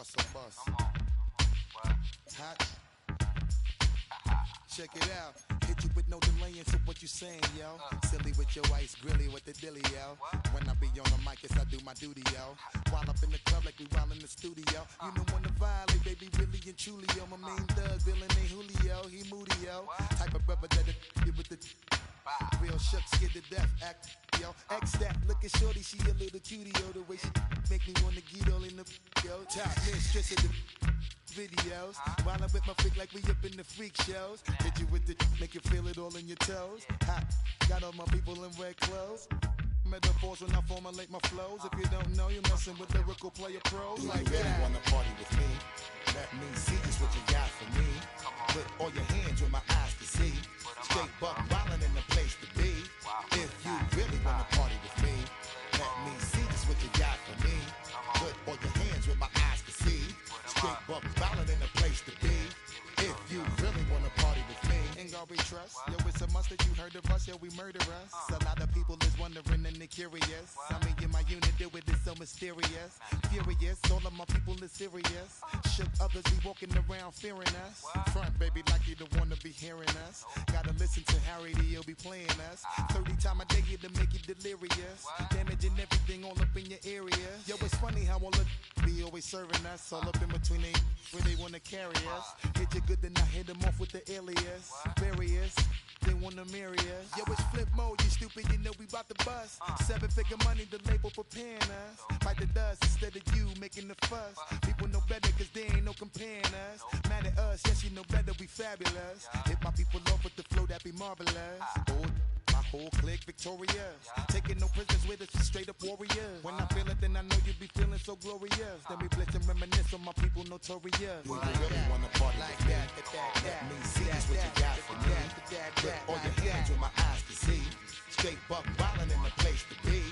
bust a bus. Hot. Check it out. Hit you with no delaying, so what you saying, yo? Silly with your ice, grilly with the dilly, yo. When I be on the mic, yes, I do my duty, yo. While up in the club like we while in the studio. You know when to violate, baby, really and truly, yo. My main thug, villain ain't Julio, he moody, yo. Type of brother that get with the real shook, scared to death, act, yo. X that, look at shorty, she a little cutie, yo. The way she make me wanna get all in the, yo. Top mistress of the videos, while I'm with my freak like we up in the freak shows. Hit you with the, make you feel it all in your toes. Hot, got all my people in red clothes. Metaphors when I formulate my flows. If you don't know, you're messing with lyrical player pros. Like you really wanna party with me? Let me see just what you got for me. Put all your hands where my eyes can see. Straight buck wildin' in the place to be. If you really wanna party with me, let me see just what you got for me. Put all your hands where my eyes can see. Straight buck wildin' in the place to be. If you really wanna party with me, ain't gonna be trust. Yo, it's a must that you heard of us, yo, we murder us. A lot of people is wondering and they curious. I mean, in my unit, do it is so mysterious. Furious, all of my people is serious. Shook others be walking around fearing us. Front, baby, like you don't wanna be hearing us. Gotta listen to Harry, he'll be playing us. 30 times a day here to make you delirious. Damaging everything all up in your area. Yo, it's funny how all the be always serving us. All up in between they where they wanna carry us. Hit you good, then I hit them off with the alias. Various, they wanna marry us. Yo, it's flip mode, you stupid, you know we bout to bust. 7-figure money, the label preparing us. Fight the dust instead of you making the fuss. People know better cause they ain't no comparing us. Mad at us, yes you know better, we fabulous. Hit my people off with the flow, that be marvelous. Oh, my whole clique victorious. Taking no prisoners with us, just straight up warriors. When I feel it, then I know you be feeling so glorious. Then we blitz and reminisce on my people notorious. Do you really wanna party like that? Let me see just what you got for me. Put all your hands where my eyes can see. Straight buck wildin' in the place to be.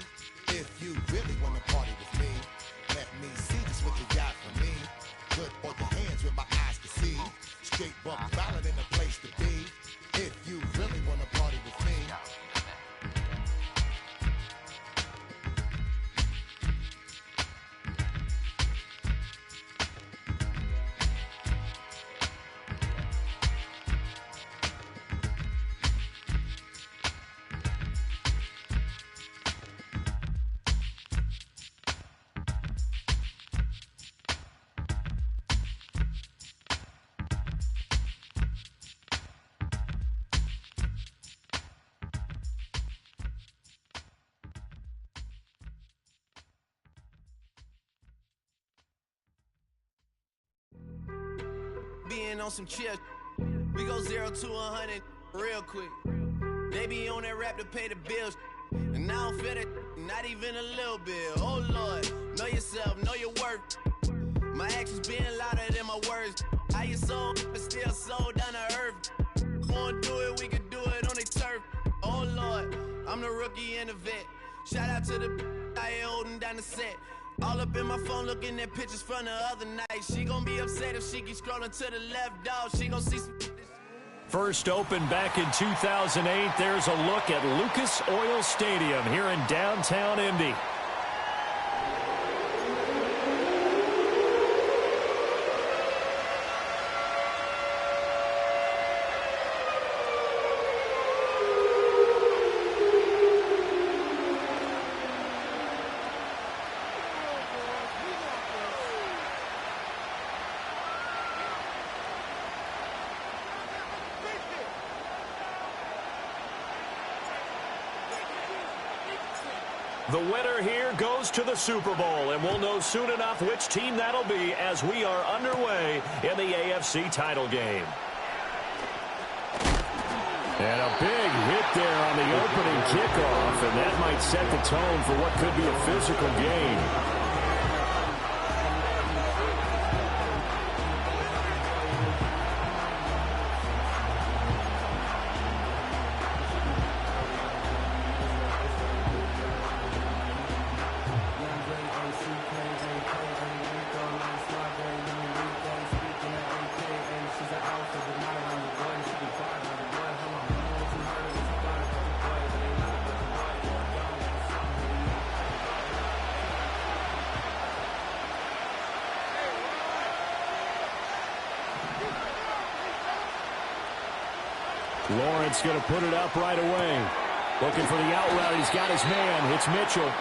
If you really wanna party with me, let me see just what you got for me. Put all your hands where my eyes can see. Straight buck wildin' in the place to be. If you really wanna party with me. Being on some chill, we go 0 to 100 real quick. They be on that rap to pay the bills, and I don't feel it, not even a little bit. Oh Lord, know yourself, know your worth. My actions being louder than my words. How you sold, but still sold down to earth. Wanna do it, we can do it on the turf. Oh Lord, I'm the rookie and the vet. Shout out to the I ain't holding down the set. All up in my phone looking at pictures from the other night. She gon' be upset if she keep scrolling to the left, dog. She gon' see some... First opened back in 2008. There's a look at Lucas Oil Stadium here in downtown Indy. The winner here goes to the Super Bowl, and we'll know soon enough which team that'll be as we are underway in the AFC title game. And a big hit there on the opening kickoff, and that might set the tone for what could be a physical game. Lawrence going to put it up right away. Looking for the out route. He's got his man. It's Mitchell.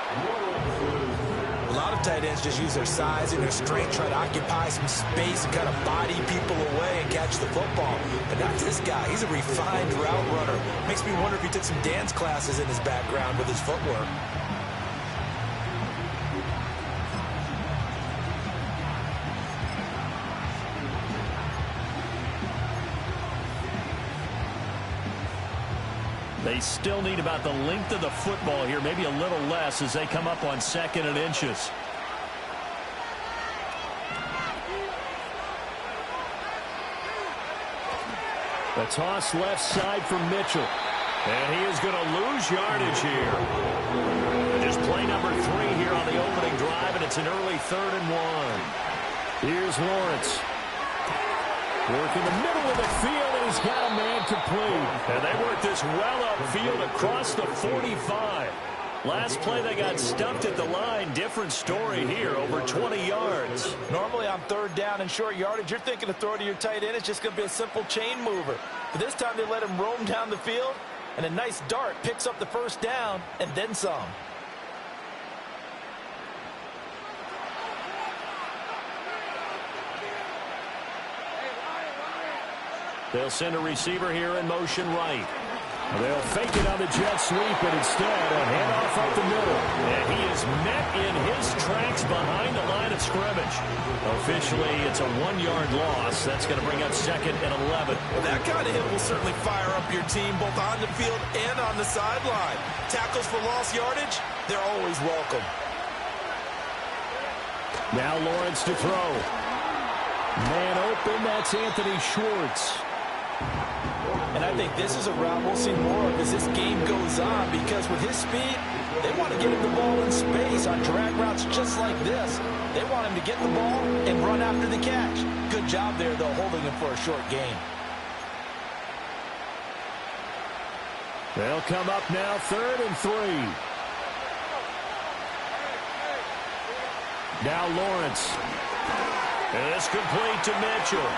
A lot of tight ends just use their size and their strength, try to occupy some space and kind of body people away and catch the football. But not this guy. He's a refined route runner. Makes me wonder if he took some dance classes in his background with his footwork. They still need about the length of the football here, maybe a little less as they come up on 2nd and inches. The toss left side for Mitchell. And he is going to lose yardage here. Just play number 3 here on the opening drive, and it's an early 3rd and 1. Here's Lawrence. Work in the middle of the field, and he's got a man complete. And they work this well upfield across the 45. Last play, they got stumped at the line. Different story here, over 20 yards. Normally on 3rd down and short yardage, you're thinking of throwing to your tight end. It's just going to be a simple chain mover. But this time they let him roam down the field, and a nice dart picks up the 1st down and then some. They'll send a receiver here in motion right. They'll fake it on the jet sweep, but instead a handoff up the middle. And he is met in his tracks behind the line of scrimmage. Officially, it's a 1-yard loss. That's going to bring up 2nd and 11. Well, that kind of hit will certainly fire up your team both on the field and on the sideline. Tackles for lost yardage, they're always welcome. Now Lawrence to throw. Man open, that's Anthony Schwartz. And I think this is a route we'll see more of as this game goes on, because with his speed, they want to get him the ball in space on drag routes just like this. They want him to get the ball and run after the catch. Good job there, though, holding him for a short gain. They'll come up now 3rd and 3. Now Lawrence. And it's complete to Mitchell.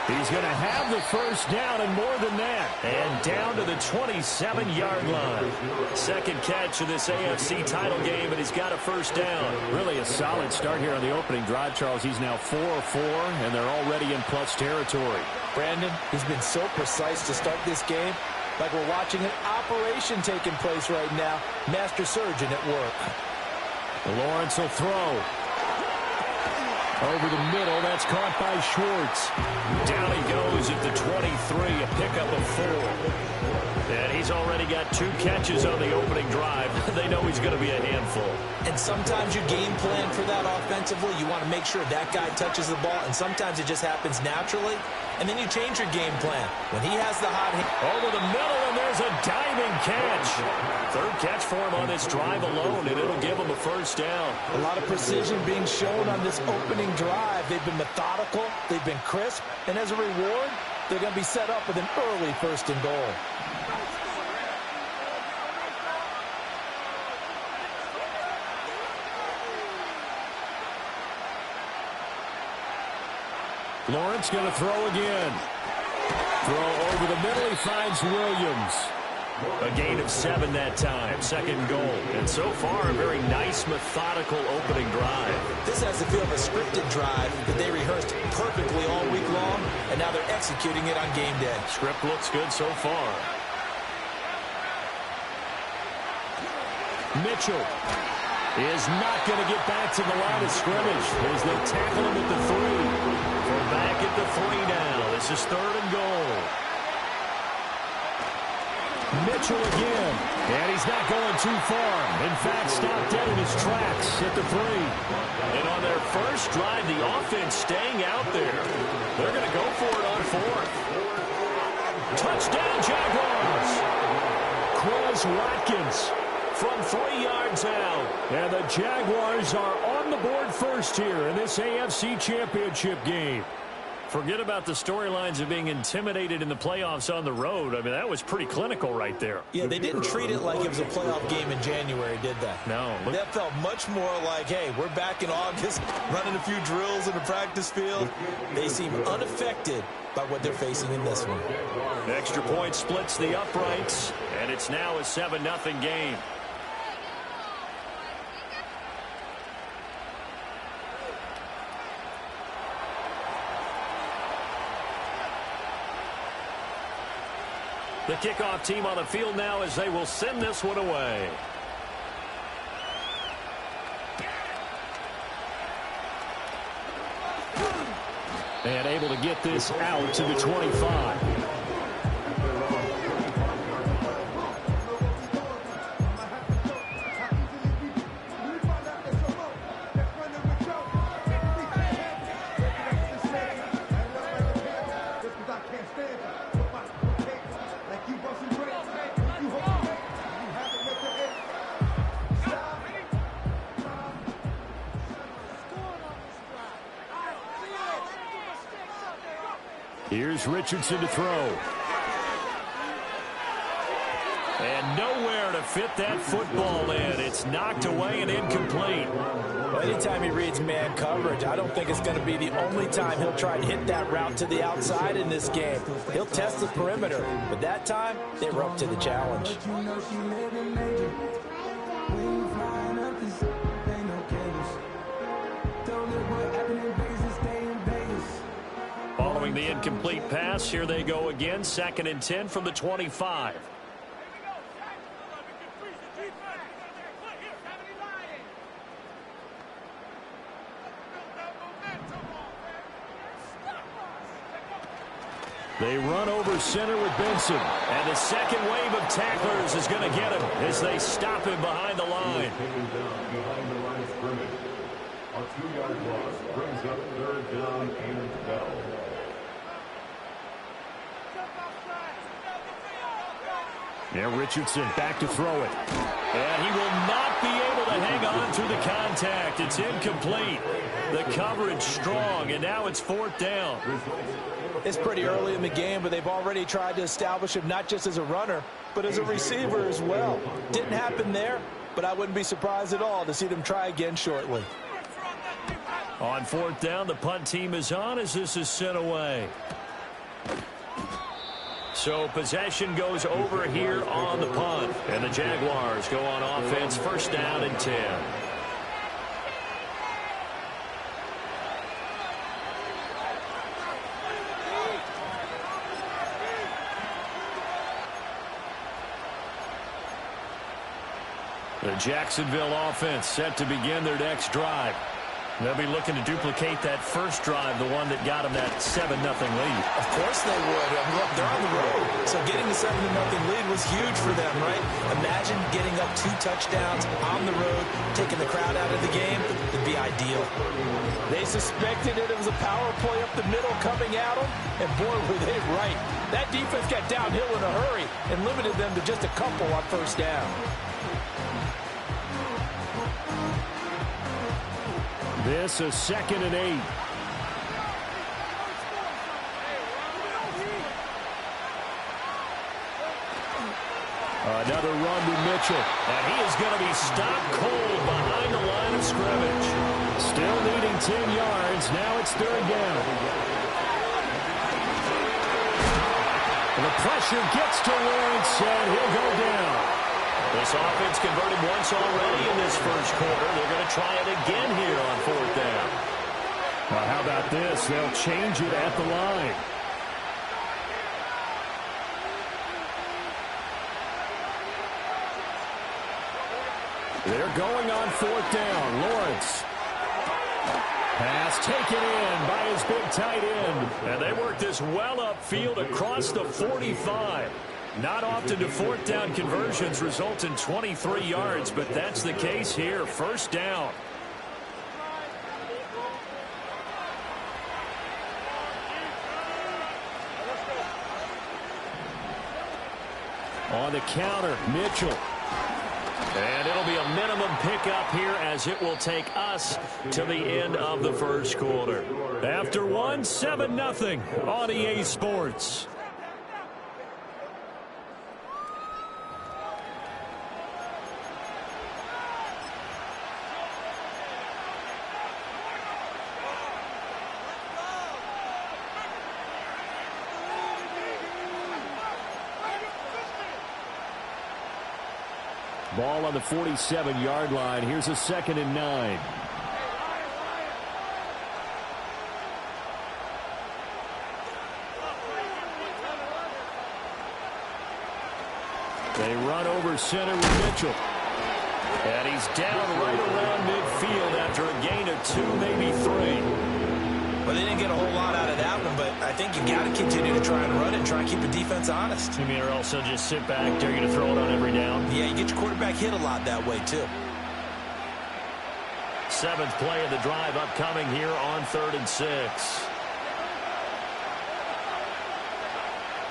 He's going to have the 1st down and more than that. And down to the 27-yard line. 2nd catch of this AFC title game, and he's got a 1st down. Really a solid start here on the opening drive, Charles. He's now 4-4, and they're already in plus territory. Brandon, he's been so precise to start this game. Like we're watching an operation taking place right now. Master surgeon at work. Lawrence will throw. Over the middle, that's caught by Schwartz. Down he goes at the 23, a pickup of 4. And he's already got 2 catches on the opening drive. They know he's going to be a handful. And sometimes you game plan for that offensively. You want to make sure that guy touches the ball, and sometimes it just happens naturally. And then you change your game plan. When he has the hot hit. Over the middle, and there's a diving catch. 3rd catch for him on this drive alone, and it'll give him a 1st down. A lot of precision being shown on this opening drive. They've been methodical. They've been crisp. And as a reward, they're going to be set up with an early 1st and goal. Lawrence going to throw again. Throw over the middle. He finds Williams. A gain of 7 that time. 2nd goal. And so far, a very nice, methodical opening drive. This has the feel of a scripted drive that they rehearsed perfectly all week long, and now they're executing it on game day. Script looks good so far. Mitchell is not going to get back to the line of scrimmage as they tackle him at the 3. We're back at the 3 now. This is 3rd and goal. Mitchell again. And he's not going too far. In fact, stopped dead in his tracks at the 3. And on their first drive, the offense staying out there. They're going to go for it on 4th. Touchdown, Jaguars. Quez Watkins from 3 yards out. And the Jaguars are on the board first here in this AFC Championship game. Forget about the storylines of being intimidated in the playoffs on the road. I mean, that was pretty clinical right there. Yeah, they didn't treat it like it was a playoff game in January, did they? No. That felt much more like, hey, we're back in August, running a few drills in the practice field. They seem unaffected by what they're facing in this one. Extra point splits the uprights, and it's now a 7-0 game. The kickoff team on the field now as they will send this one away. And able to get this out to the 25. Here's Richardson to throw. And nowhere to fit that football in. It's knocked away and incomplete. Well, anytime he reads man coverage, I don't think it's going to be the only time he'll try to hit that route to the outside in this game. He'll test the perimeter, but that time, they were up to the challenge. Following the incomplete pass, here they go again. 2nd and 10 from the 25. They run over center with Benson. And the second wave of tacklers is going to get him as they stop him behind the line. Behind the line of scrimmage. A 2-yard loss brings up 3rd down and 12. Now Richardson back to throw it. And he will not be able to hang on through the contact. It's incomplete. The coverage strong, and now it's 4th down. It's pretty early in the game, but they've already tried to establish him not just as a runner, but as a receiver as well. Didn't happen there, but I wouldn't be surprised at all to see them try again shortly. On 4th down, the punt team is on as this is sent away. So possession goes over here on the punt. And the Jaguars go on offense, 1st down and 10. The Jacksonville offense set to begin their next drive. They'll be looking to duplicate that first drive, the one that got them that 7-0 lead. Of course they would. Look, they're on the road. So getting the 7-0 lead was huge for them, right? Imagine getting up 2 touchdowns on the road, taking the crowd out of the game. It'd be ideal. They suspected it was a power play up the middle coming at them, and boy, were they right. That defense got downhill in a hurry and limited them to just a couple on 1st down. This is 2nd and 8. Another run to Mitchell. And he is going to be stopped cold behind the line of scrimmage. Still needing 10 yards. Now it's 3rd down. And the pressure gets to Lawrence, and he'll go down. This offense converted once already in this first quarter. They're going to try it again here on 4th down. Well, how about this? They'll change it at the line. They're going on 4th down. Lawrence. Pass taken in by his big tight end. And they work this well upfield across the 45. Not often do 4th down conversions result in 23 yards, but that's the case here. 1st down. On the counter, Mitchell. And it'll be a minimum pickup here as it will take us to the end of the first quarter. After 7-0 on EA Sports. Ball on the 47-yard line. Here's a 2nd and 9. They run over center with Mitchell. And he's down right around midfield after a gain of 2, maybe 3. Well, they didn't get a whole lot out of that one, but I think you got to continue to try and run it and try and keep the defense honest. You mean, or else they'll just sit back, dare you to throw it on every down? Yeah, you get your quarterback hit a lot that way, too. 7th play of the drive upcoming here on 3rd and 6.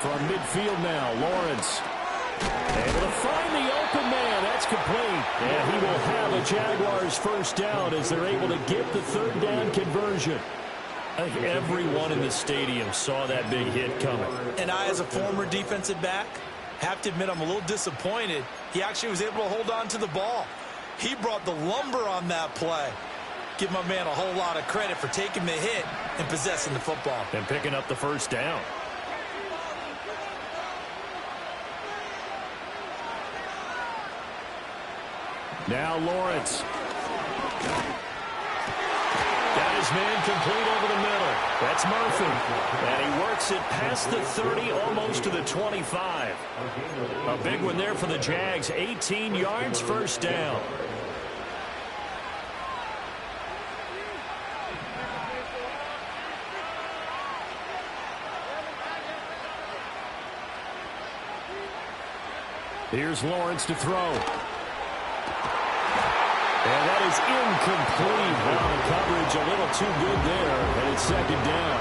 From midfield now, Lawrence. Able to find the open man. That's complete. And he will have a Jaguars first down as they're able to get the 3rd down conversion. I think everyone in the stadium saw that big hit coming. And I, as a former defensive back, have to admit I'm a little disappointed. He actually was able to hold on to the ball. He brought the lumber on that play. Give my man a whole lot of credit for taking the hit and possessing the football. And picking up the first down. Now Lawrence. Got his man complete over the middle. That's Murphy. And he works it past the 30, almost to the 25. A big one there for the Jags. 18 yards, first down. Here's Lawrence to throw. And that is incomplete. Well, the coverage a little too good there, and it's 2nd down.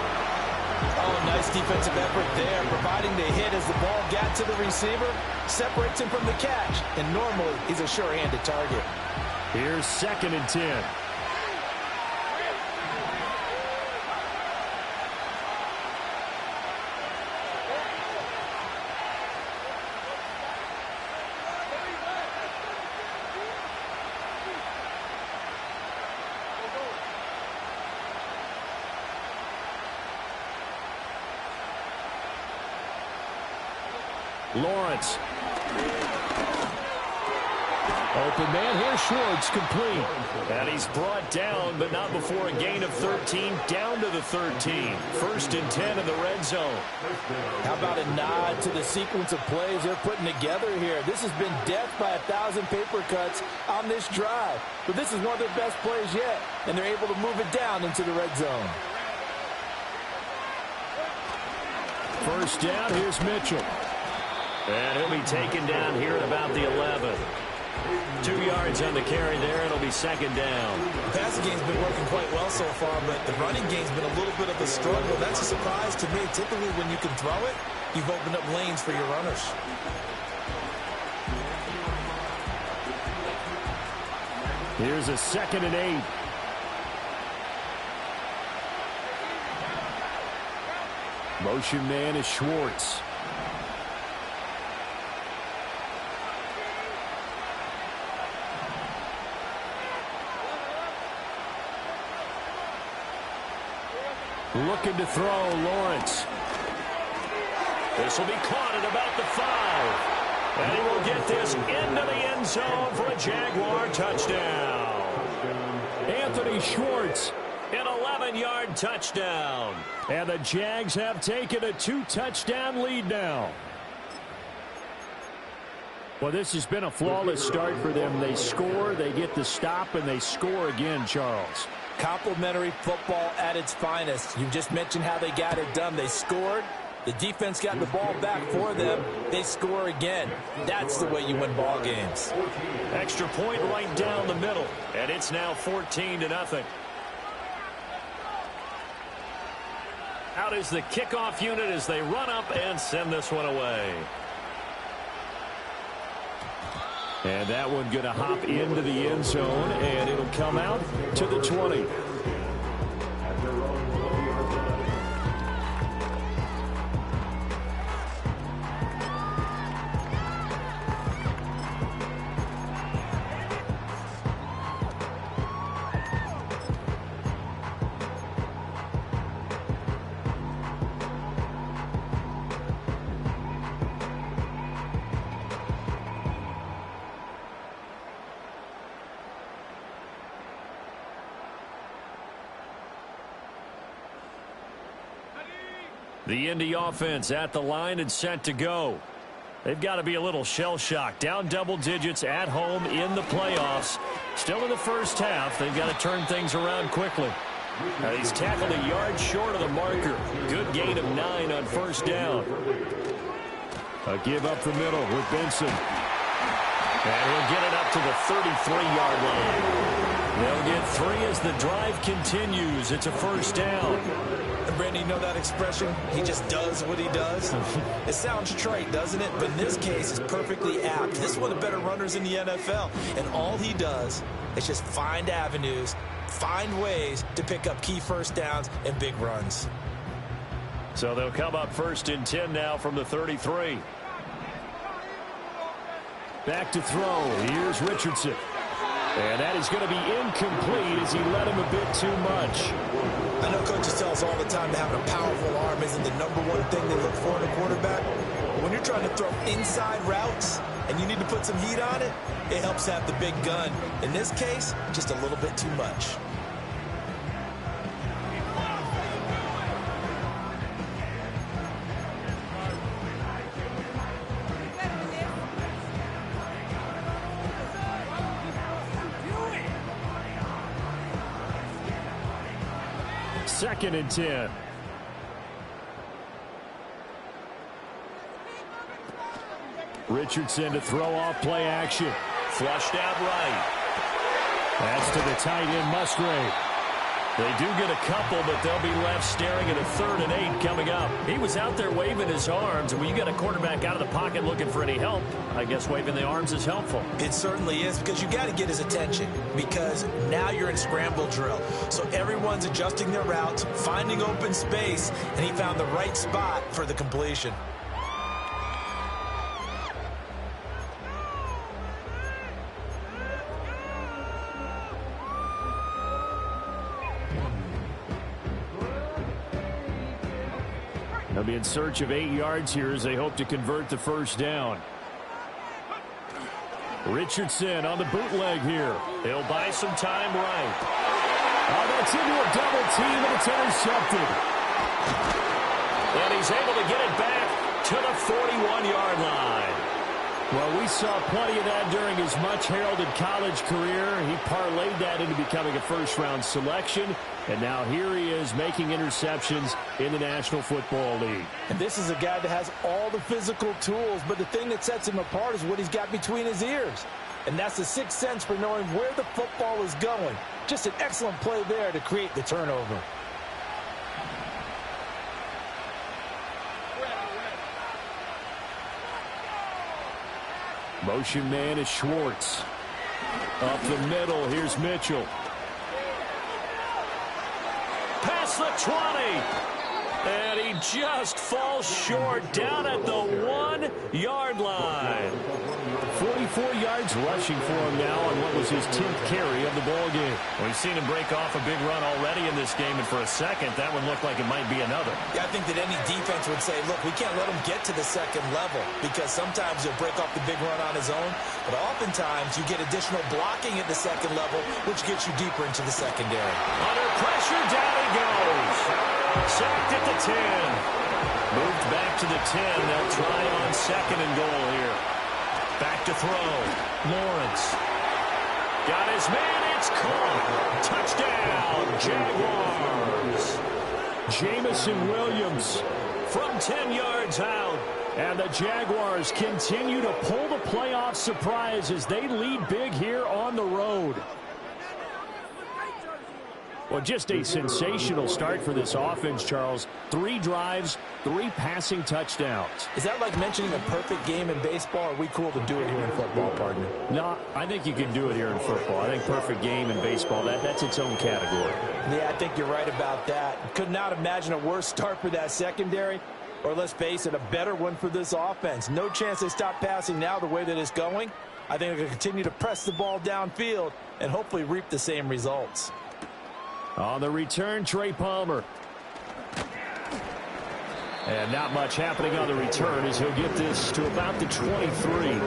Oh, nice defensive effort there, providing the hit as the ball got to the receiver, separates him from the catch, and normally he's a sure-handed target. Here's 2nd and 10. Lawrence. Open man here, Schwartz, complete. And he's brought down, but not before a gain of 13, down to the 13. 1st and 10 in the red zone. How about a nod to the sequence of plays they're putting together here? This has been death by 1,000 paper cuts on this drive. But this is one of their best plays yet, and they're able to move it down into the red zone. First down, here's Mitchell. And he'll be taken down here at about the 11. 2 yards on the carry there. It'll be 2nd down. The passing game's been working quite well so far, but the running game's been a little bit of a struggle. That's a surprise to me. Typically, when you can throw it, you've opened up lanes for your runners. Here's a 2nd and 8. Motion man is Schwartz. Looking to throw, Lawrence. This will be caught at about the 5. And he will get this into the end zone for a Jaguar touchdown. Anthony Schwartz, an 11-yard touchdown. And the Jags have taken a 2-touchdown lead now. Well, this has been a flawless start for them. They score, they get the stop, and they score again, Charles. Complimentary football at its finest. You just mentioned how they got it done. They scored. The defense got the ball back for them. They score again. That's the way you win ball games. Extra point right down the middle, and it's now 14-0. Out is the kickoff unit as they run up and send this one away. And that one going to hop into the end zone, and it'll come out to the 20. The Indy offense at the line and set to go. They've got to be a little shell-shocked. Down double digits at home in the playoffs. Still in the first half. They've got to turn things around quickly. He's tackled a yard short of the marker. Good gain of 9 on first down. A give up the middle with Benson. And he'll get it up to the 33-yard line. They'll get 3 as the drive continues. It's a first down. And Brandon, you know that expression? He just does what he does. It sounds trite, doesn't it? But in this case, it's perfectly apt. This is one of the better runners in the NFL. And all he does is just find avenues, find ways to pick up key first downs and big runs. So they'll come up first and 10 now from the 33. Back to throw. Here's Richardson. And that is going to be incomplete as he led him a bit too much. I know coaches tell us all the time that having a powerful arm isn't the #1 thing they look for in a quarterback. But when you're trying to throw inside routes and you need to put some heat on it, it helps have the big gun. In this case, just a little bit too much. Second and 10. Richardson to throw off play action. Flushed out right. That's to the tight end, Musgrave. They do get a couple, but they'll be left staring at a 3rd and 8 coming up. He was out there waving his arms, and when you get a quarterback out of the pocket looking for any help, I guess waving the arms is helpful. It certainly is, because you got to get his attention, because now you're in scramble drill. So everyone's adjusting their routes, finding open space, and he found the right spot for the completion. They'll be in search of 8 yards here as they hope to convert the first down. Richardson on the bootleg here. He'll buy some time right. Oh, that's into a double team, and it's intercepted. And he's able to get it back to the 41-yard line. Well, we saw plenty of that during his much-heralded college career. He parlayed that into becoming a first-round selection. And now here he is making interceptions in the National Football League. And this is a guy that has all the physical tools, but the thing that sets him apart is what he's got between his ears. And that's the sixth sense for knowing where the football is going. Just an excellent play there to create the turnover. Motion man is Schwartz. Up the middle, here's Mitchell. Past the 20. And he just falls short down at the 1-yard line. 44 yards rushing for him now on what was his 10th carry of the ball game. We've seen him break off a big run already in this game, and for a second, that one looked like it might be another. Yeah, I think that any defense would say, look, we can't let him get to the second level, because sometimes he'll break off the big run on his own, but oftentimes you get additional blocking at the second level, which gets you deeper into the secondary. Under pressure, down he goes. Sacked at the 10. Moved back to the 10. They'll try on second and goal here. Back to throw. Lawrence. Got his man. It's caught. Touchdown, Jaguars. Jamison Williams from 10 yards out. And the Jaguars continue to pull the playoff surprise as they lead big here on the road. Well, just a sensational start for this offense, Charles. 3 drives, 3 passing touchdowns. Is that like mentioning a perfect game in baseball, or are we cool to do it here in football, partner? No, I think you can do it here in football. I think perfect game in baseball, that's its own category. Yeah, I think you're right about that. Could not imagine a worse start for that secondary, or let's face it, a better one for this offense. No chance they stop passing now the way that it's going. I think they're going to continue to press the ball downfield and hopefully reap the same results. On the return, Trey Palmer. And not much happening on the return as he'll get this to about the 23.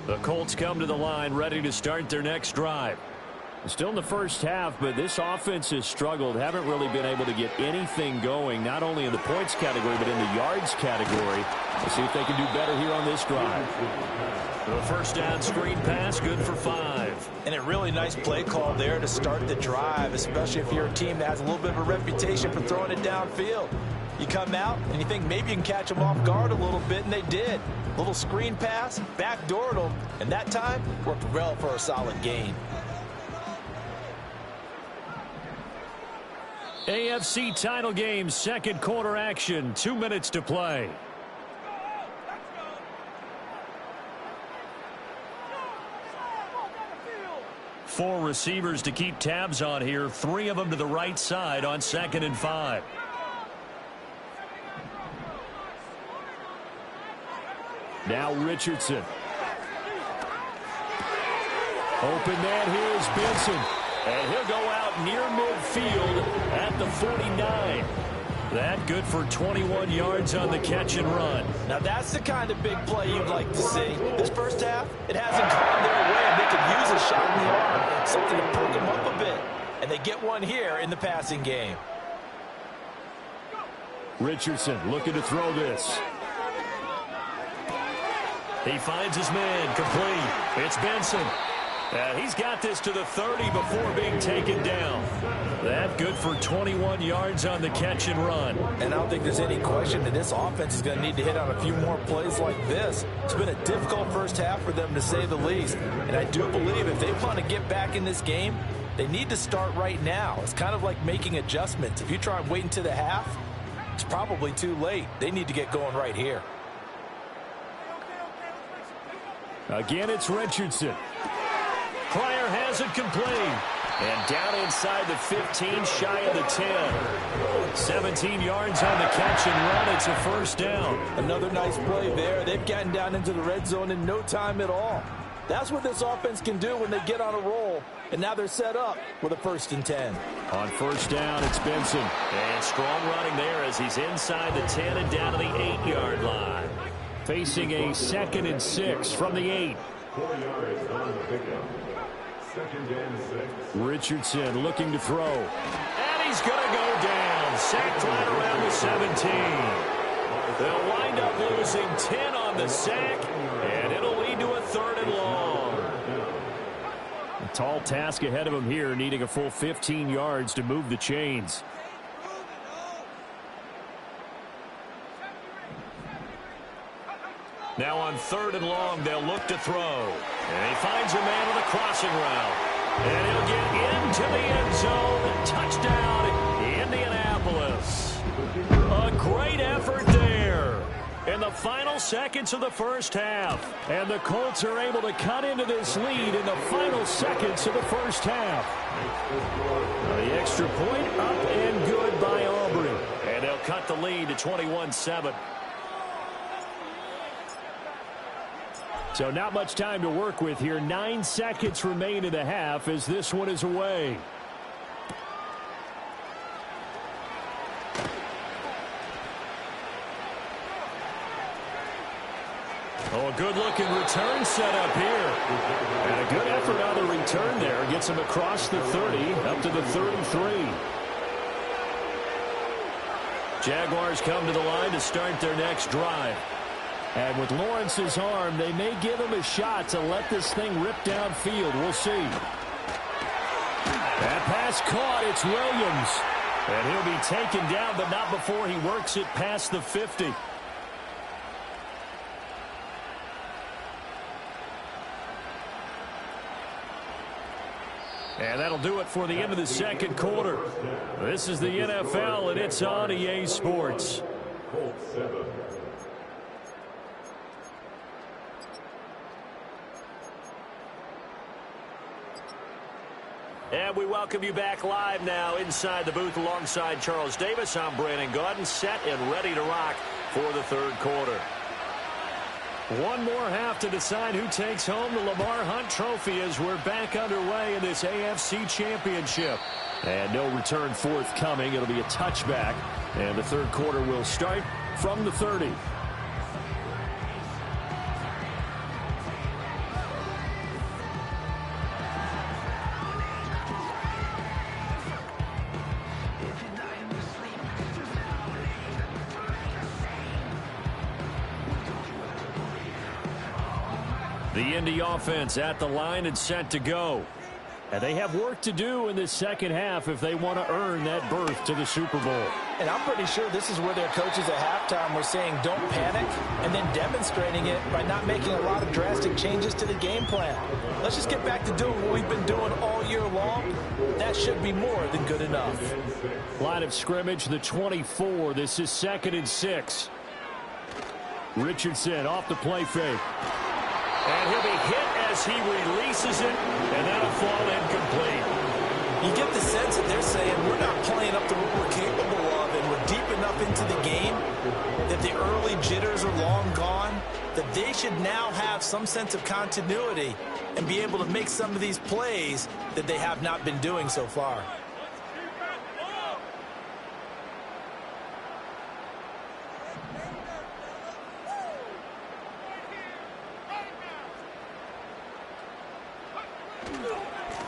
The Colts come to the line ready to start their next drive. Still in the first half, but this offense has struggled. Haven't really been able to get anything going, not only in the points category, but in the yards category. We'll see if they can do better here on this drive. The first down screen pass, good for 5. And a really nice play call there to start the drive, especially if you're a team that has a little bit of a reputation for throwing it downfield. You come out and you think maybe you can catch them off guard a little bit, and they did. Little screen pass, backdoored them, and that time worked well for a solid gain. AFC title game, second quarter action, 2 minutes to play. Four receivers to keep tabs on here, 3 of them to the right side on 2nd and 5. Now Richardson. Open man, here's Benson. And he'll go out near midfield at the 49. That good for 21 yards on the catch and run. Now that's the kind of big play you'd like to see. This first half, it hasn't gone their way, and they could use a shot in the arm, something to perk them up a bit. And they get one here in the passing game. Richardson looking to throw this. He finds his man, complete. It's Benson. And he's got this to the 30 before being taken down. That good for 21 yards on the catch and run. And I don't think there's any question that this offense is going to need to hit on a few more plays like this. It's been a difficult first half for them, to say the least. And I do believe if they want to get back in this game, they need to start right now. It's kind of like making adjustments. If you try and wait until the half, it's probably too late. They need to get going right here. Again, it's Richardson. Pryor has it complete. And down inside the 15, shy of the 10. 17 yards on the catch and run. It's a first down. Another nice play there. They've gotten down into the red zone in no time at all. That's what this offense can do when they get on a roll. And now they're set up with a 1st and 10. On first down, it's Benson. And strong running there as he's inside the 10 and down to the 8-yard line. Facing a 2nd and 6 from the 8. 4 yards on the pickup. 2nd and 6. Richardson looking to throw. And he's going to go down. Sacked right around the 17. They'll wind up losing 10 on the sack, and it'll lead to a 3rd and long. A tall task ahead of him here, needing a full 15 yards to move the chains. Now on 3rd and long, they'll look to throw. And he finds a man on the crossing route. And he'll get into the end zone. Touchdown, Indianapolis. A great effort there in the final seconds of the first half. And the Colts are able to cut into this lead in the final seconds of the first half. The extra point up and good by Aubrey. And they'll cut the lead to 21-7. So not much time to work with here. 9 seconds remain in the half as this one is away. Oh, a good-looking return set up here. And a good effort on the return there. Gets him across the 30, up to the 33. Jaguars come to the line to start their next drive. And with Lawrence's arm, they may give him a shot to let this thing rip downfield. We'll see. That pass caught. It's Williams. And he'll be taken down, but not before he works it past the 50. And that'll do it for the end of the second quarter. This is the NFL, and it's on EA Sports. And we welcome you back live now inside the booth alongside Charles Davis. I'm Brandon Gaudin, set and ready to rock for the third quarter. One more half to decide who takes home the Lamar Hunt Trophy as we're back underway in this AFC Championship. And no return forthcoming. It'll be a touchback. And the third quarter will start from the 30. The Indy offense at the line and set to go. And they have work to do in this second half if they want to earn that berth to the Super Bowl. And I'm pretty sure this is where their coaches at halftime were saying don't panic, and then demonstrating it by not making a lot of drastic changes to the game plan. Let's just get back to doing what we've been doing all year long. That should be more than good enough. Line of scrimmage, the 24. This is 2nd and 6. Richardson off the play fake. And he'll be hit as he releases it, and that'll fall incomplete. You get the sense that they're saying we're not playing up to what we're capable of, and we're deep enough into the game that the early jitters are long gone, that they should now have some sense of continuity and be able to make some of these plays that they have not been doing so far.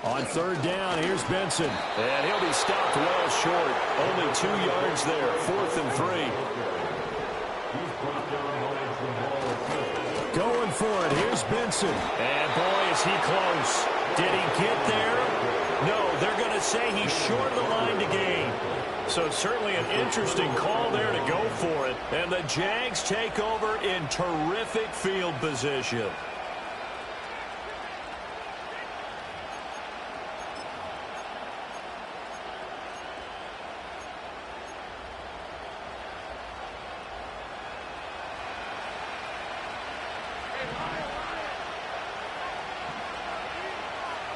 On third down, here's Benson. And he'll be stopped well short. Only 2 yards there. 4th and 3. Going for it. Here's Benson. And boy, is he close. Did he get there? No, they're going to say he's short of the line to gain. So certainly an interesting call there to go for it. And the Jags take over in terrific field position.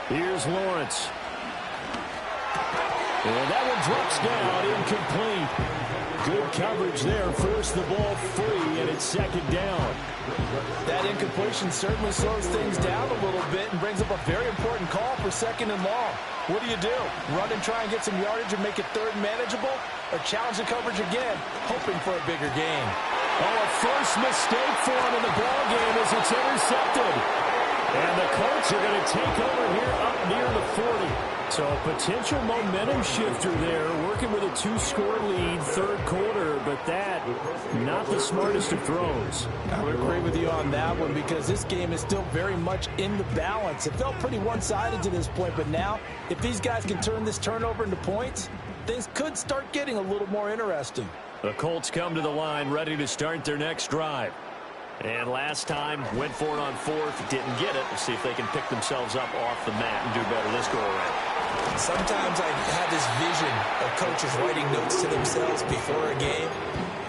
Here's Lawrence. And that one drops down, incomplete. Good coverage there, forced the ball free, and it's 2nd down. That incompletion certainly slows things down a little bit and brings up a very important call for 2nd and long. What do? Run and try and get some yardage and make it third manageable? Or challenge the coverage again, hoping for a bigger gain? Oh, a first mistake for him in the ball game as it's intercepted. And the Colts are going to take over here up near the 40. So a potential momentum shifter there, working with a 2-score lead, third quarter, but that, not the smartest of throws. I would agree with you on that one because this game is still very much in the balance. It felt pretty one-sided to this point, but now, if these guys can turn this turnover into points, things could start getting a little more interesting. The Colts come to the line, ready to start their next drive. And last time, went for it on 4th, didn't get it. We'll see if they can pick themselves up off the mat and do better this go-around. Sometimes I have this vision of coaches writing notes to themselves before a game.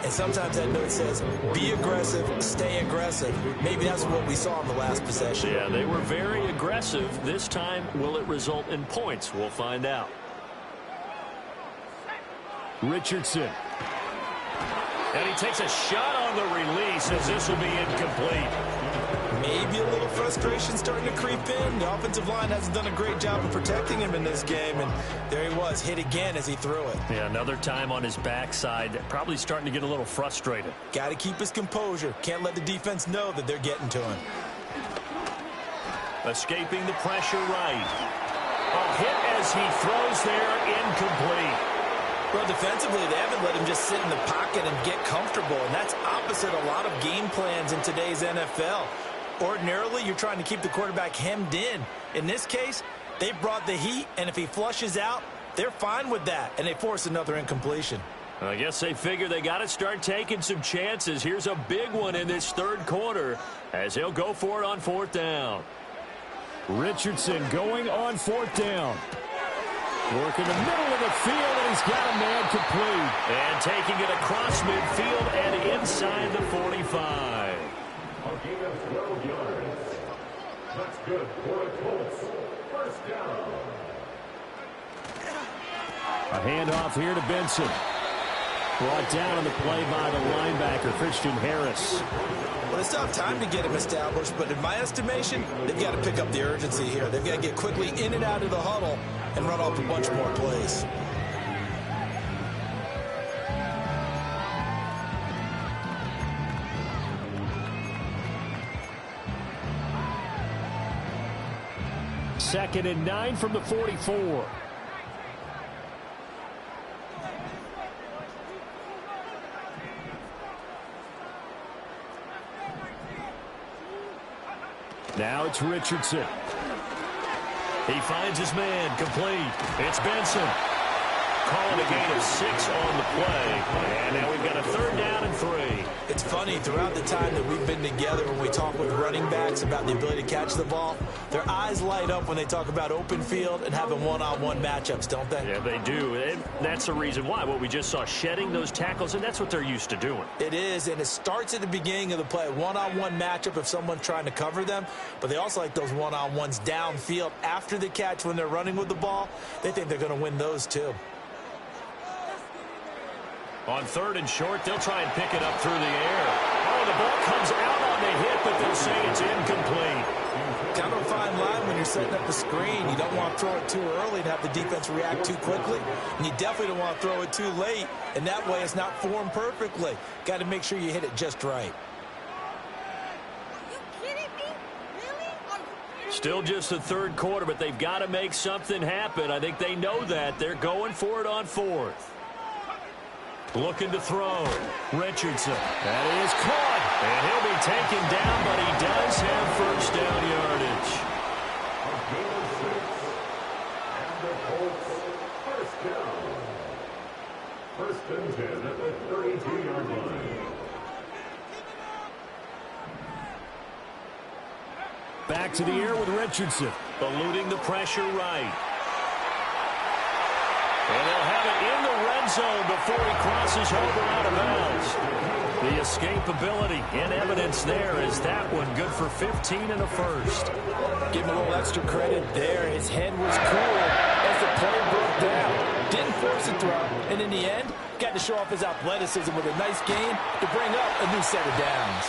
And sometimes that note says, be aggressive, stay aggressive. Maybe that's what we saw in the last possession. Yeah, they were very aggressive. This time, will it result in points? We'll find out. Richardson. And he takes a shot on the release as this will be incomplete. Maybe a little frustration starting to creep in. The offensive line hasn't done a great job of protecting him in this game, and there he was, hit again as he threw it. Yeah, another time on his backside, probably starting to get a little frustrated. Got to keep his composure. Can't let the defense know that they're getting to him. Escaping the pressure right. A hit as he throws there, incomplete. Well, defensively, they haven't let him just sit in the pocket and get comfortable, and that's opposite a lot of game plans in today's NFL. Ordinarily, you're trying to keep the quarterback hemmed in. In this case, they brought the heat, and if he flushes out, they're fine with that, and they force another incompletion. I guess they figure they got to start taking some chances. Here's a big one in this third quarter as he'll go for it on fourth down. Richardson going on fourth down. Work in the middle of the field, and he's got a man complete. And taking it across midfield and inside the 45. A gain of 12 yards. That's good for the Colts. First down. A handoff here to Benson. Brought down on the play by the linebacker, Christian Harris. Well, it's not time to get him established, but in my estimation, they've got to pick up the urgency here. They've got to get quickly in and out of the huddle and run off a bunch more plays. Second and 9 from the 44. Now it's Richardson. He finds his man, complete. It's Benson. Calling a gain of 6 on the play. And now we've got a third down and 3. It's funny, throughout the time that we've been together, when we talk with running backs about the ability to catch the ball, their eyes light up when they talk about open field and having one-on-one matchups, don't they? Yeah, they do. And that's the reason why. What we just saw, shedding those tackles, and that's what they're used to doing. It is, and it starts at the beginning of the play. One-on-one matchup if someone's trying to cover them, but they also like those one-on-ones downfield after the catch when they're running with the ball. They think they're going to win those too. On third and short, they'll try and pick it up through the air. Oh, the ball comes out on the hit, but they'll say it's incomplete. Kind of a fine line when you're setting up a screen. You don't want to throw it too early and have the defense react too quickly. And you definitely don't want to throw it too late, and that way it's not formed perfectly. Got to make sure you hit it just right. Still just the third quarter, but they've got to make something happen. I think they know that. They're going for it on fourth. Looking to throw. Richardson. That is caught. And he'll be taken down, but he does have first down yardage. A gain of 6. And the Colts first down. First and 10 at the 32-yard line. Back to the air with Richardson. Eluding the pressure right. And they'll have it in the red zone before he crosses over out of bounds. The escapability in evidence there is that one good for 15 and a first. Give him a little extra credit there. His head was cool as the play broke down. Didn't force a throw, and in the end, got to show off his athleticism with a nice gain to bring up a new set of downs.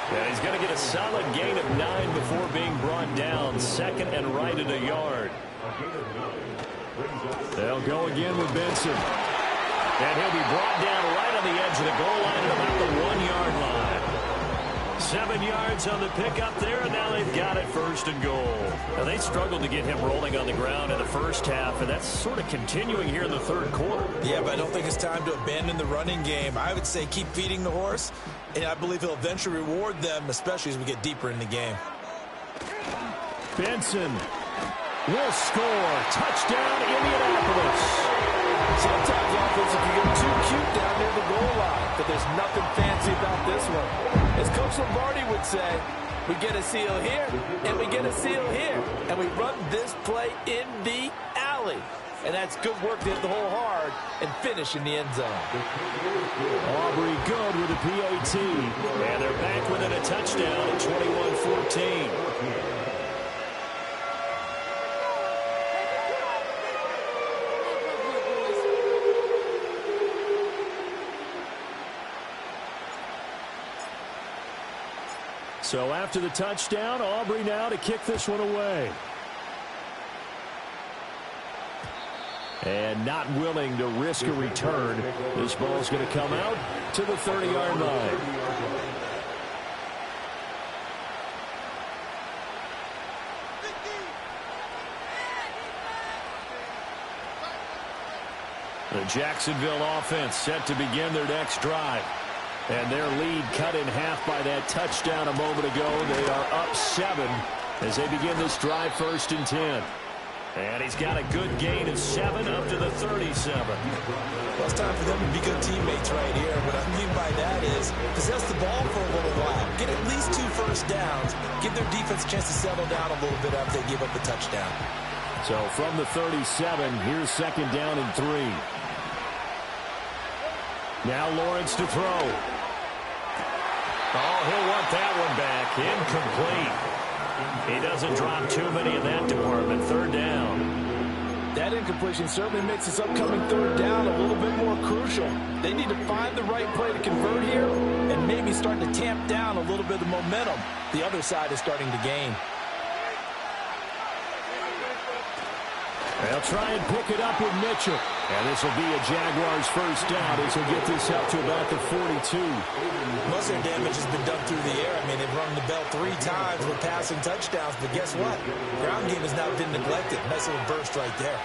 Yeah, he's going to get a solid gain of 9 before being brought down. Second and right at a yard. They'll go again with Benson. And he'll be brought down right on the edge of the goal line at about the 1-yard line. 7 yards on the pickup there, and now they've got it first and goal. Now, they struggled to get him rolling on the ground in the first half, and that's sort of continuing here in the third quarter. Yeah, but I don't think it's time to abandon the running game. I would say keep feeding the horse, and I believe he'll eventually reward them, especially as we get deeper in the game. Benson will score. Touchdown, Indianapolis. Sometimes offense can get too cute down near the goal line, but there's nothing fancy about this one. As Coach Lombardi would say, we get a seal here, and we get a seal here, and we run this play in the alley. And that's good work to hit the hole hard and finish in the end zone. Aubrey good with a PAT. And they're back within a touchdown at 21-14. So after the touchdown, Aubrey now to kick this one away. And not willing to risk a return. This ball's going to come out to the 30-yard line. The Jacksonville offense set to begin their next drive. And their lead cut in half by that touchdown a moment ago. They are up 7 as they begin this drive, 1st and 10. And he's got a good gain of 7 up to the 37. Well, it's time for them to be good teammates right here. What I mean by that is possess the ball for a little while. Get at least 2 first downs. Give their defense a chance to settle down a little bit after they give up the touchdown. So from the 37, here's 2nd down and 3. Now Lawrence to throw. Oh, he'll want that one back. Incomplete. He doesn't drop too many in that department. 3rd down. That incompletion certainly makes this upcoming 3rd down a little bit more crucial. They need to find the right play to convert here and maybe start to tamp down a little bit of the momentum the other side is starting to gain. They'll try and pick it up with Mitchell. And this will be a Jaguars 1st down as he'll get this up to about the 42. Most of their damage has been done through the air. I mean, they've rung the bell 3 times with passing touchdowns. But guess what? Ground game has now been neglected. Nice little burst right there.